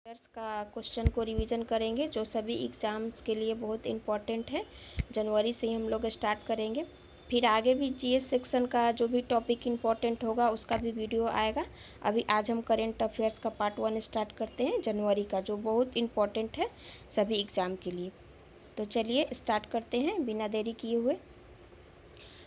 Years का question को revision करेंगे जो सभी एग्ज़ाम्स के लिए बहुत इम्पॉर्टेंट है। जनवरी से ही हम लोग स्टार्ट करेंगे। फिर आगे भी जीएस सेक्शन का जो भी टॉपिक इम्पॉर्टेंट होगा उसका भी वीडियो आएगा। अभी आज हम करेंट अफेयर्स का पार्ट 1 स्टार्ट करते हैं जनवरी का, जो बहुत इम्पॉर्टेंट है सभी एग्ज़ाम के लिए। तो चलिए स्टार्ट करते हैं बिना देरी किए हुए।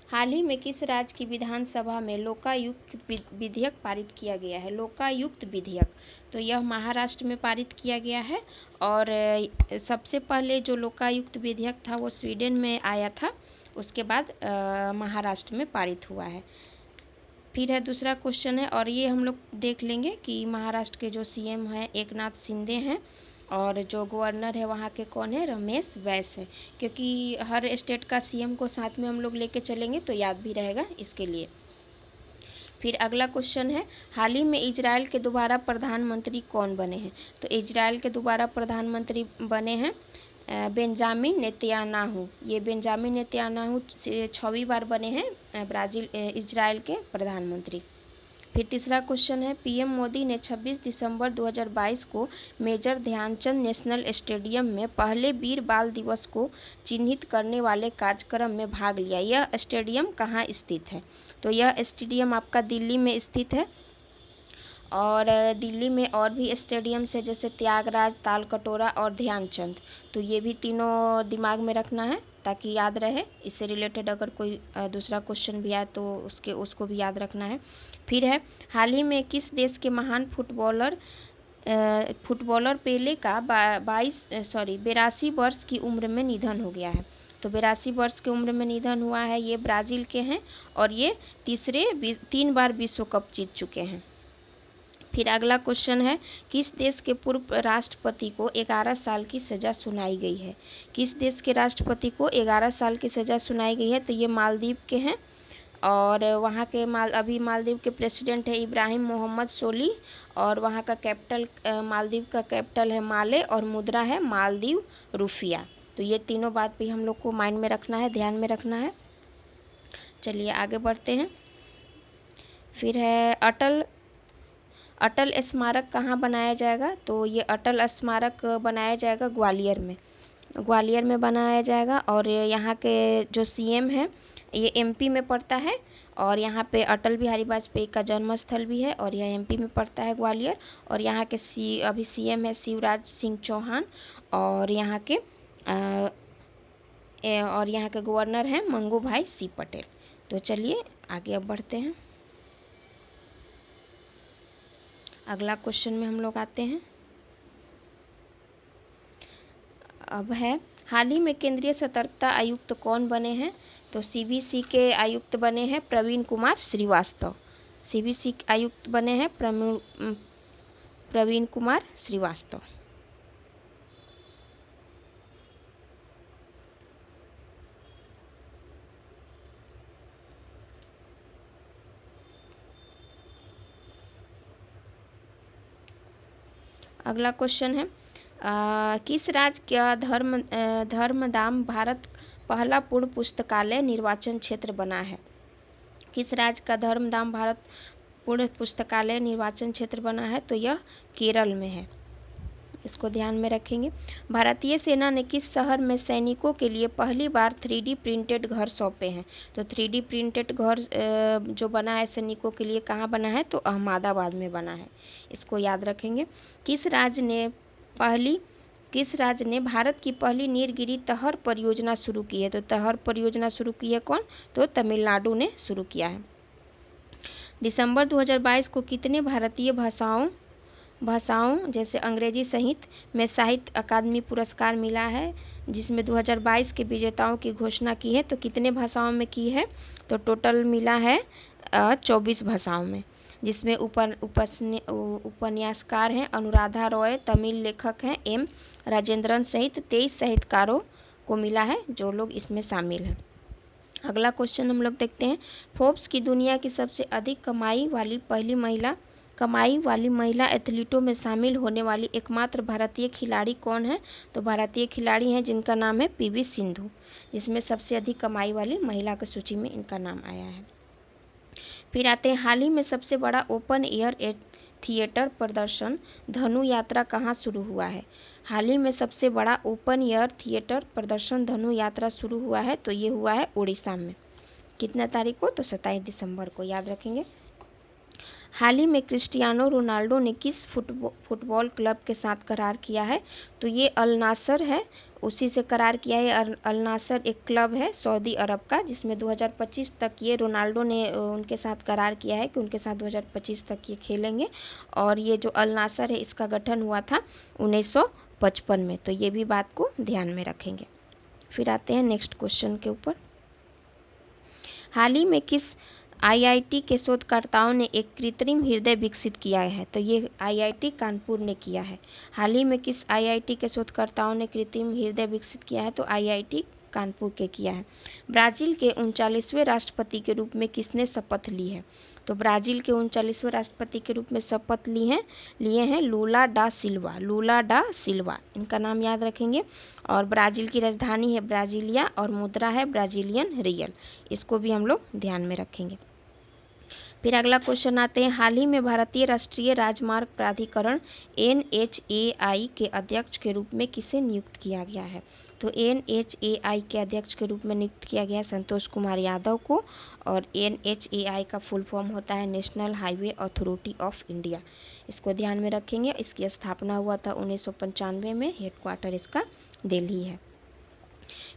हाल ही में किस राज्य की विधानसभा में लोकायुक्त विधेयक पारित किया गया है? लोकायुक्त विधेयक, तो यह महाराष्ट्र में पारित किया गया है। और सबसे पहले जो लोकायुक्त विधेयक था वो स्वीडन में आया था, उसके बाद महाराष्ट्र में पारित हुआ है। फिर है दूसरा क्वेश्चन है, और ये हम लोग देख लेंगे कि महाराष्ट्र के जो सीएम हैं एकनाथ शिंदे हैं, और जो गवर्नर है वहाँ के कौन है? रमेश बैस है। क्योंकि हर स्टेट का सीएम को साथ में हम लोग लेके चलेंगे तो याद भी रहेगा इसके लिए। फिर अगला क्वेश्चन है, हाल ही में इजराइल के दोबारा प्रधानमंत्री कौन बने हैं? तो इजराइल के दोबारा प्रधानमंत्री बने हैं बेंजामिन नेतन्याहू। ये बेंजामिन नेतन्याहू 6वीं बार बने हैं इजराइल के प्रधानमंत्री। फिर तीसरा क्वेश्चन है, पीएम मोदी ने 26 दिसंबर 2022 को मेजर ध्यानचंद नेशनल स्टेडियम में पहले वीर बाल दिवस को चिन्हित करने वाले कार्यक्रम में भाग लिया। यह स्टेडियम कहाँ स्थित है? तो यह स्टेडियम आपका दिल्ली में स्थित है। और दिल्ली में और भी स्टेडियम्स है जैसे त्यागराज, तालकटोरा और ध्यानचंद। तो ये भी तीनों दिमाग में रखना है ताकि याद रहे। इससे रिलेटेड अगर कोई दूसरा क्वेश्चन भी आए तो उसको भी याद रखना है। फिर है, हाल ही में किस देश के महान फुटबॉलर पेले का 82 वर्ष की उम्र में निधन हो गया है? तो 82 वर्ष की उम्र में निधन हुआ है। ये ब्राज़ील के हैं और ये 3 बार विश्व कप जीत चुके हैं। फिर अगला क्वेश्चन है, किस देश के पूर्व राष्ट्रपति को 11 साल की सज़ा सुनाई गई है? किस देश के राष्ट्रपति को 11 साल की सज़ा सुनाई गई है? तो ये मालदीव के हैं। और वहाँ के अभी मालदीव के प्रेसिडेंट है इब्राहिम मोहम्मद सोली, और वहाँ का कैपिटल मालदीव का कैपिटल है माले, और मुद्रा है मालदीव रुपया। तो ये तीनों बात भी हम लोग को माइंड में रखना है, ध्यान में रखना है। चलिए आगे बढ़ते हैं। फिर है, अटल स्मारक कहाँ बनाया जाएगा? तो ये अटल स्मारक बनाया जाएगा ग्वालियर में बनाया जाएगा। और यहाँ के जो सीएम हैं ये एमपी में पड़ता है, और यहाँ पे अटल बिहारी वाजपेयी का जन्म स्थल भी है, और यह एमपी में पड़ता है ग्वालियर। और यहाँ के अभी सीएम है शिवराज सिंह चौहान, और यहाँ के गवर्नर हैं मंगू भाई सी पटेल। तो चलिए आगे अब बढ़ते हैं। अगला क्वेश्चन में हम लोग आते हैं। अब है, हाल ही में केंद्रीय सतर्कता आयुक्त कौन बने हैं? तो सीबीसी के आयुक्त बने हैं प्रवीण कुमार श्रीवास्तव। सीबीसी आयुक्त बने हैं प्रवीण कुमार श्रीवास्तव। अगला क्वेश्चन है, किस राज्य का धर्मधाम भारत पहला पूर्ण पुस्तकालय निर्वाचन क्षेत्र बना है? किस राज्य का धर्मधाम भारत पूर्ण पुस्तकालय निर्वाचन क्षेत्र बना है? तो यह केरल में है, इसको ध्यान में रखेंगे। भारतीय सेना ने किस शहर में सैनिकों के लिए पहली बार 3D प्रिंटेड घर सौंपे हैं? तो 3D प्रिंटेड घर जो बना है सैनिकों के लिए कहाँ बना है? तो अहमदाबाद में बना है, इसको याद रखेंगे। किस राज्य ने भारत की पहली नीलगिरी तहर परियोजना शुरू की है? तो तहर परियोजना शुरू की है कौन? तो तमिलनाडु ने शुरू किया है। दिसंबर 2022 को कितने भारतीय भाषाओं जैसे अंग्रेजी सहित में साहित्य अकादमी पुरस्कार मिला है, जिसमें 2022 के विजेताओं की घोषणा की है? तो कितने भाषाओं में की है? तो टोटल मिला है 24 भाषाओं में, जिसमें उपन्यासकार हैं अनुराधा रॉय, तमिल लेखक हैं एम राजेंद्रन सहित 23 साहित्यकारों को मिला है जो लोग इसमें शामिल हैं। अगला क्वेश्चन हम लोग देखते हैं, फोर्ब्स की दुनिया की सबसे अधिक कमाई वाली महिला एथलीटों में शामिल होने वाली एकमात्र भारतीय खिलाड़ी कौन है? तो भारतीय खिलाड़ी हैं जिनका नाम है पीवी सिंधु, जिसमें सबसे अधिक कमाई वाली महिला की सूची में इनका नाम आया है। फिर आते हैं, हाल ही में सबसे बड़ा ओपन एयर थिएटर प्रदर्शन धनु यात्रा कहाँ शुरू हुआ है? हाल ही में सबसे बड़ा ओपन एयर थिएटर प्रदर्शन धनु यात्रा शुरू हुआ है, तो ये हुआ है उड़ीसा में। कितना तारीख को? तो 27 दिसंबर को, याद रखेंगे। हाल ही में क्रिस्टियानो रोनाल्डो ने किस फुटबॉल क्लब के साथ करार किया है? तो ये अल नासर है, उसी से करार किया है। अल नासर एक क्लब है सऊदी अरब का, जिसमें 2025 तक ये रोनाल्डो ने उनके साथ करार किया है कि उनके साथ 2025 तक ये खेलेंगे। और ये जो अल नासर है इसका गठन हुआ था 1955 में, तो ये भी बात को ध्यान में रखेंगे। फिर आते हैं नेक्स्ट क्वेश्चन के ऊपर। हाल ही में किस आईआईटी के शोधकर्ताओं ने एक कृत्रिम हृदय विकसित किया है? तो ये आईआईटी कानपुर ने किया है। हाल ही में किस आईआईटी के शोधकर्ताओं ने कृत्रिम हृदय विकसित किया है? तो आईआईटी कानपुर के किया है। ब्राज़ील के 39वें राष्ट्रपति के रूप में किसने शपथ ली है? तो ब्राज़ील के 39वें राष्ट्रपति के रूप में शपथ लिए हैं लूला डा सिल्वा। लूला डा सिल्वा, इनका नाम याद रखेंगे। और ब्राज़ील की राजधानी है ब्राज़ीलिया और मुद्रा है ब्राज़ीलियन रियल, इसको भी हम लोग ध्यान में रखेंगे। फिर अगला क्वेश्चन आते हैं। हाल ही में भारतीय राष्ट्रीय राजमार्ग प्राधिकरण NHAI के अध्यक्ष के रूप में किसे नियुक्त किया गया है? तो NHAI के अध्यक्ष के रूप में नियुक्त किया गया संतोष कुमार यादव को। और NHAI का फुल फॉर्म होता है national highway authority of India, इसको ध्यान में रखेंगे। इसकी स्थापना हुआ था 1995 में, हेडक्वार्टर इसका दिल्ली है।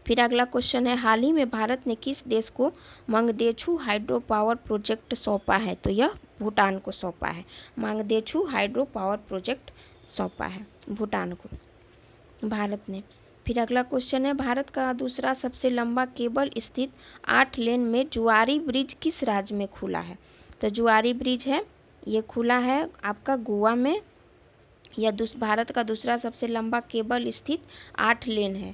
फिर अगला क्वेश्चन है। हाल ही में भारत ने किस देश को मंगदेछू हाइड्रो पावर प्रोजेक्ट सौंपा है? तो यह भूटान को सौंपा है। मंगदेछू हाइड्रो पावर प्रोजेक्ट सौंपा है भूटान को भारत ने। फिर अगला क्वेश्चन है। भारत का दूसरा सबसे लंबा केबल स्थित 8 लेन में जुआरी ब्रिज किस राज्य में खुला है? तो जुआरी ब्रिज है, ये खुला है आपका गोवा में। यह भारत का दूसरा सबसे लंबा केबल स्थित 8 लेन है।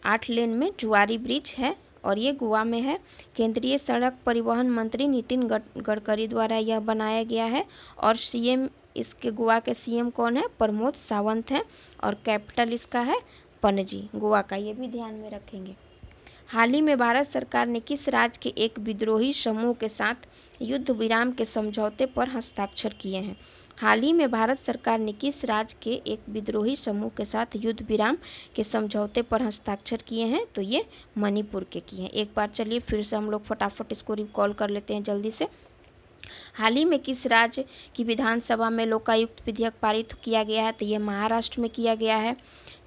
8 लेन में जुआरी ब्रिज है और ये गोवा में है। केंद्रीय सड़क परिवहन मंत्री नितिन गडकरी द्वारा यह बनाया गया है। और सीएम इसके गोवा के सीएम कौन है? प्रमोद सावंत हैं। और कैपिटल इसका है पणजी, गोवा का, ये भी ध्यान में रखेंगे। हाल ही में भारत सरकार ने किस राज्य के एक विद्रोही समूह के साथ युद्ध विराम के समझौते पर हस्ताक्षर किए हैं? हाल ही में भारत सरकार ने किस राज्य के एक विद्रोही समूह के साथ युद्ध विराम के समझौते पर हस्ताक्षर किए हैं? तो ये मणिपुर के किए हैं। एक बार चलिए फिर से हम लोग फटाफट इसको रिकॉल कर लेते हैं जल्दी से। हाल ही में किस राज्य की विधानसभा में लोकायुक्त विधेयक पारित किया गया है? तो ये महाराष्ट्र में किया गया है।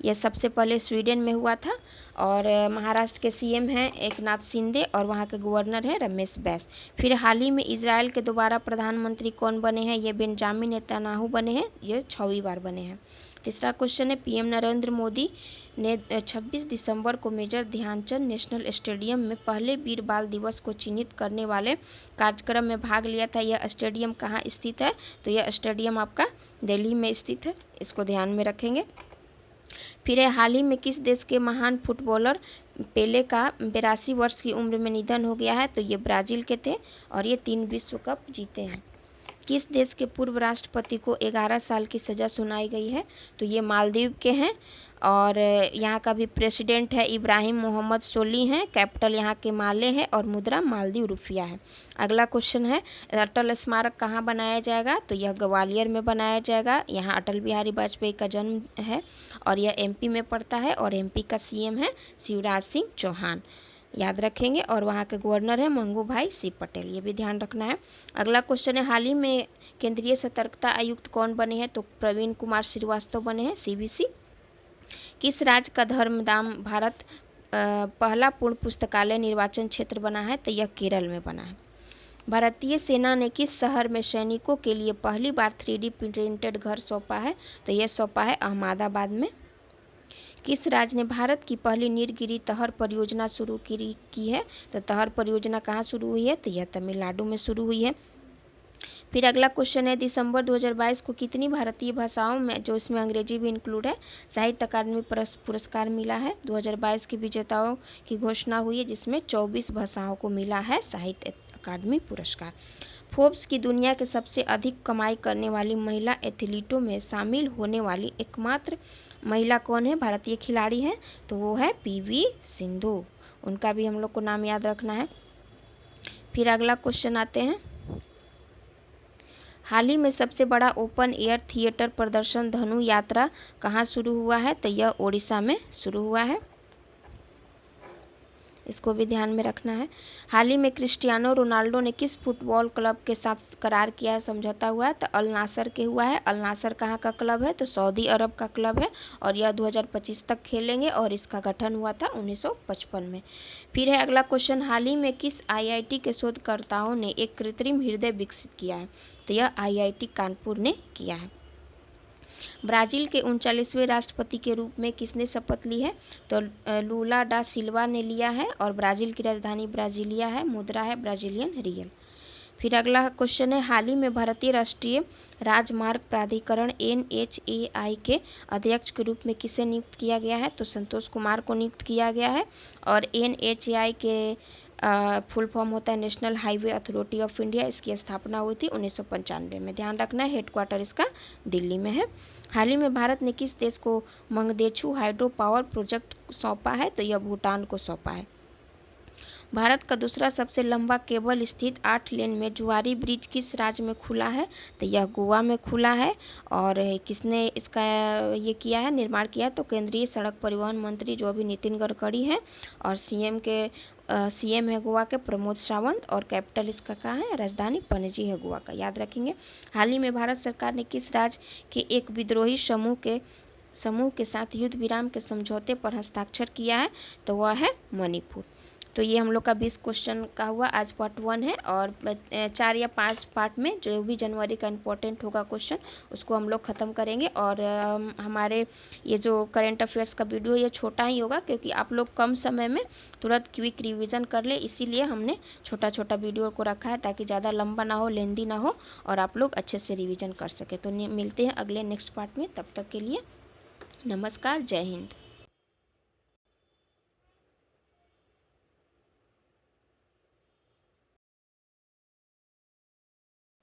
यह सबसे पहले स्वीडन में हुआ था। और महाराष्ट्र के सीएम हैं एकनाथ शिंदे और वहाँ के गवर्नर हैं रमेश बैस। फिर हाल ही में इजराइल के दोबारा प्रधानमंत्री कौन बने हैं? ये बेंजामिन नेतन्याहू बने हैं, ये 6वीं बार बने हैं। तीसरा क्वेश्चन है। पीएम नरेंद्र मोदी ने 26 दिसंबर को मेजर ध्यानचंद नेशनल स्टेडियम में पहले वीर बाल दिवस को चिन्हित करने वाले कार्यक्रम में भाग लिया था। यह स्टेडियम कहाँ स्थित है? तो यह स्टेडियम आपका दिल्ली में स्थित है, इसको ध्यान में रखेंगे। फिर हाल ही में किस देश के महान फुटबॉलर पेले का 82 वर्ष की उम्र में निधन हो गया है? तो ये ब्राज़ील के थे और ये 3 विश्व कप जीते हैं। किस देश के पूर्व राष्ट्रपति को 11 साल की सज़ा सुनाई गई है? तो ये मालदीव के हैं और यहाँ का भी प्रेसिडेंट है इब्राहिम मोहम्मद सोली हैं। कैपिटल यहाँ के माले है और मुद्रा मालदीव रुपया है। अगला क्वेश्चन है। अटल स्मारक कहाँ बनाया जाएगा? तो यह ग्वालियर में बनाया जाएगा। यहाँ अटल बिहारी वाजपेयी का जन्म है और यह एमपी में पड़ता है और एमपी का सीएम है शिवराज सिंह चौहान, याद रखेंगे। और वहाँ के गवर्नर है मंगू भाई सी पटेल, ये भी ध्यान रखना है। अगला क्वेश्चन है। हाल ही में केंद्रीय सतर्कता आयुक्त कौन बने हैं? तो प्रवीण कुमार श्रीवास्तव बने हैं, सीबीसी। किस राज्य का धर्मधाम भारत पहला पूर्ण पुस्तकालय निर्वाचन क्षेत्र बना है? तो यह केरल में बना है। भारतीय सेना ने किस शहर में सैनिकों के लिए पहली बार 3D प्रिंटेड घर सौंपा है? तो यह सौंपा है अहमदाबाद में। किस राज्य ने भारत की पहली नीलगिरी तहर परियोजना शुरू की है? तो तहर परियोजना कहाँ शुरू हुई है? तो यह तमिलनाडु में शुरू हुई है। फिर अगला क्वेश्चन है। दिसंबर 2022 को कितनी भारतीय भाषाओं में, जो इसमें अंग्रेजी भी इंक्लूड है, साहित्य अकादमी पुरस्कार मिला है? 2022 के विजेताओं की घोषणा हुई है जिसमें 24 भाषाओं को मिला है साहित्य अकादमी पुरस्कार। फोर्ब्स की दुनिया के सबसे अधिक कमाई करने वाली महिला एथलीटों में शामिल होने वाली एकमात्र महिला कौन है? भारतीय खिलाड़ी हैं, तो वो है PV सिंधु। उनका भी हम लोग को नाम याद रखना है। फिर अगला क्वेश्चन आते हैं। हाल ही में सबसे बड़ा ओपन एयर थिएटर प्रदर्शन धनु यात्रा कहाँ शुरू हुआ है? तो यह ओडिशा में शुरू हुआ है, इसको भी ध्यान में रखना है। हाल ही में क्रिस्टियानो रोनाल्डो ने किस फुटबॉल क्लब के साथ करार किया है, समझौता हुआ है? तो अल नासर के हुआ है। अल नासर कहाँ का क्लब है? तो सऊदी अरब का क्लब है और यह 2025 तक खेलेंगे और इसका गठन हुआ था 1955 में। फिर है अगला क्वेश्चन, हाल ही में किस IIT के शोधकर्ताओं ने एक कृत्रिम हृदय विकसित किया है? तो यह IIT कानपुर ने किया है। ब्राज़ील के 39वें राष्ट्रपति के रूप में किसने शपथ ली है? तो लूला डा सिल्वा ने लिया है और ब्राज़ील की राजधानी ब्राज़ीलिया है, मुद्रा है ब्राज़ीलियन रियल। फिर अगला क्वेश्चन है, हाल ही में भारतीय राष्ट्रीय राजमार्ग प्राधिकरण NHAI के अध्यक्ष के रूप में किसे नियुक्त किया गया है? तो संतोष कुमार को नियुक्त किया गया है और NHAI के फुल फॉर्म होता है national highway authority of India. इसकी स्थापना हुई थी 1995 में। ध्यान रखना है हेडक्वार्टर इसका दिल्ली में है। हाल ही में भारत ने किस देश को मंगदेछू हाइड्रो पावर प्रोजेक्ट सौंपा है? तो यह भूटान को सौंपा है। भारत का दूसरा सबसे लंबा केबल स्थित 8 लेन में जुआरी ब्रिज किस राज्य में खुला है? तो यह गोवा में खुला है और किसने इसका ये किया है, निर्माण किया है? तो केंद्रीय सड़क परिवहन मंत्री जो अभी नितिन गडकरी हैं और CM है गोवा के प्रमोद सावंत और कैपिटल इसका कहाँ है? राजधानी पणजी है गोवा का, याद रखेंगे। हाल ही में भारत सरकार ने किस राज्य के एक विद्रोही समूह के साथ युद्ध विराम के समझौते पर हस्ताक्षर किया है? तो वह है मणिपुर। तो ये हम लोग का 20 क्वेश्चन का हुआ, आज पार्ट 1 है और 4 या 5 पार्ट में जो भी जनवरी का इम्पोर्टेंट होगा क्वेश्चन उसको हम लोग ख़त्म करेंगे। और हमारे ये जो करंट अफेयर्स का वीडियो ये छोटा ही होगा क्योंकि आप लोग कम समय में तुरंत क्विक रिवीजन कर ले, इसीलिए हमने छोटा छोटा वीडियो को रखा है ताकि ज़्यादा लंबा ना हो, लेंदी ना हो और आप लोग अच्छे से रिविज़न कर सके। तो मिलते हैं अगले नेक्स्ट पार्ट में, तब तक के लिए नमस्कार, जय हिंद।